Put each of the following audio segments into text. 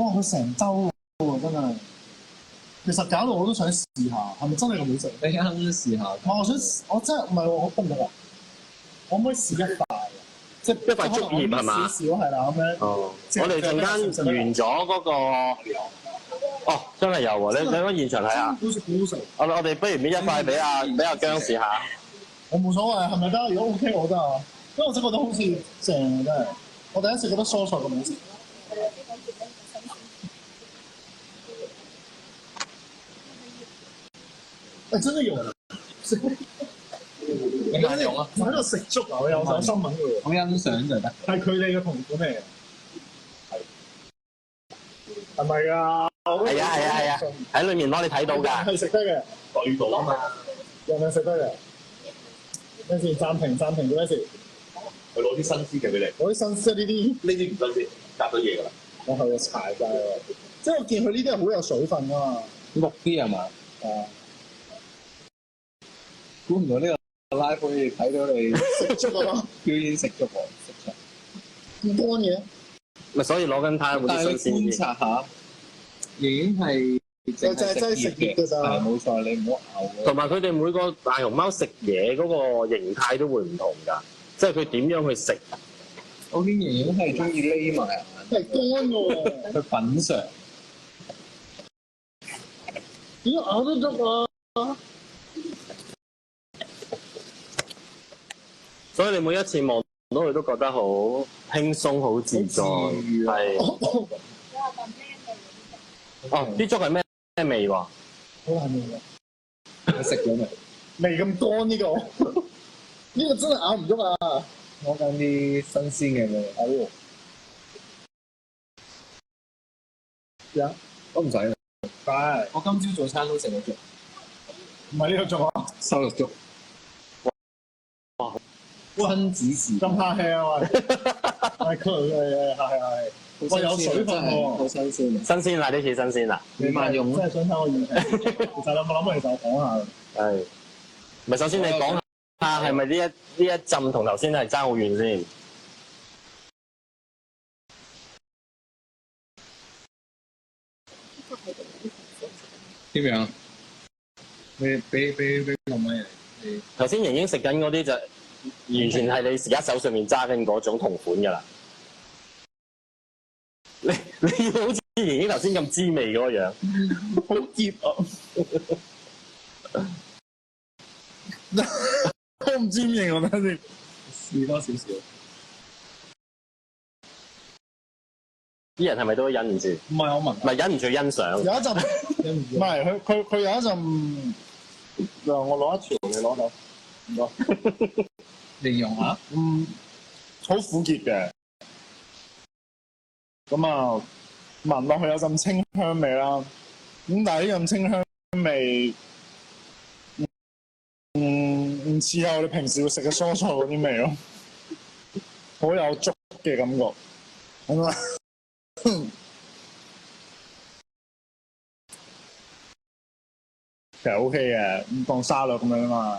哇！佢成周喎，真係。其實搞到我都想試下，係咪真係咁好食？你啱試下。我真係唔係喎，我得唔得啊？我可唔可以試一塊？即係一塊竹葉係嘛？少少係啦，咁樣。哦，我哋陣間完咗嗰個，哦，真係有喎！你喺現場睇下。好食好食。我哋不如搣一塊俾阿姜試下。我冇所謂，係咪得？如果 OK 我得啊，因為我真覺得好似正啊，真係。我第一次覺得蔬菜咁好食。真係用，你咪用啊！我喺度食粥啊！我有首新聞嘅喎，好欣賞就得。係佢哋嘅同款嚟嘅，係咪㗎？係啊，喺裏面攞你睇到㗎。係食得嘅，對到啊嘛。人係食得嘅。咩事？暫停做咩事？佢攞啲新鮮嘅俾你。攞啲新鮮呢啲唔新鮮，夾咗嘢㗎啦。我係柴㗎，即係我見佢呢啲係好有水分㗎嘛。綠啲係嘛？係。估唔到呢個 live 可以睇到你食粥咯，表演食粥喎，食粥咁乾嘅。咪所以攞緊睇下會唔會新鮮啲。觀察下，已經係就係食葉㗎咋。係冇錯，你唔好咬。同埋佢哋每個大熊貓食嘢嗰個形態都會唔同㗎，即係佢點樣去食。我見盈盈係中意匿埋眼，係乾喎。去品嚐。點咬得足啊？所以你每一次望到佢都覺得好輕鬆、好自在，係。哦，啲粥係咩味喎？好難味㗎。你食咗未？未咁乾呢個，呢個真係咬唔足啊！攞緊啲新鮮嘅味。係喎。呀？都唔使啦。係。我今朝早餐都食咗粥。唔係呢個粥啊？瘦肉粥。哇！親子時咁客氣啊喂！係佢係。我有水分喎。好新鮮。新鮮啦！呢次新鮮啦。你慢用真係想睇我現場。其實你有冇諗過？其實我講下。係。咪首先你講下係咪呢一浸同頭先係爭好遠先？點樣？你俾個咪嚟。頭先盈盈食緊嗰啲就完全係你而家手上面揸緊嗰種同款㗎啦。你要好似盈盈頭先咁滋味嗰個樣，好澀啊！我唔知點形容，等先試多少少。啲人係咪都忍唔住？唔係我聞，唔係忍唔住欣賞。有一陣，唔係佢有一陣。我攞一條，你攞到，唔該。形容下。好苦澀嘅。咁啊，聞落去有陣清香味啦。咁但係呢陣清香味，唔似係我哋平時會食嘅蔬菜嗰啲味咯，好有粥嘅感覺。咁啊，其實 OK 嘅，咁當沙律咁樣啊嘛。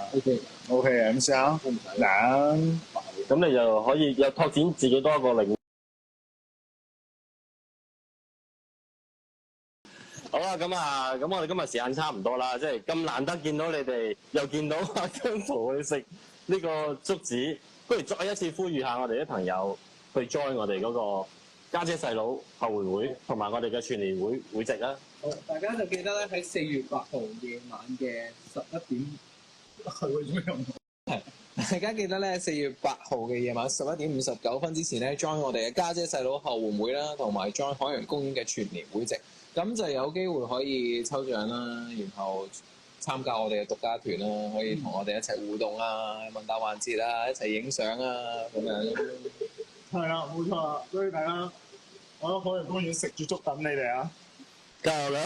OK 嘅，咁試下。嗱，咁你就可以有拓展自己多一個領域。好啦，咁我哋今日時間差唔多啦，即係咁難得見到你哋，又見到阿姜濤去食呢個粥子，不如再一次呼籲下我哋啲朋友去 join 我哋嗰個家姐細佬後援會，同埋我哋嘅全年會籍啦。好，大家就記得咧喺4月8號夜晚嘅11點，係為咗咩用？大家記得咧4月8號嘅夜晚11點59分之前咧 join 我哋嘅家姐細佬後援會啦，同埋 join 海洋公園嘅全年會籍。咁就有機會可以抽獎啦，然後參加我哋嘅獨家團啦，可以同我哋一齊互動啦、問答環節啦、一齊影相啊咁樣。係啦，冇錯啦，所以大家我喺海洋公園食住粥等你哋啊！加油啦！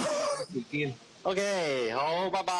再見。OK，好，拜拜。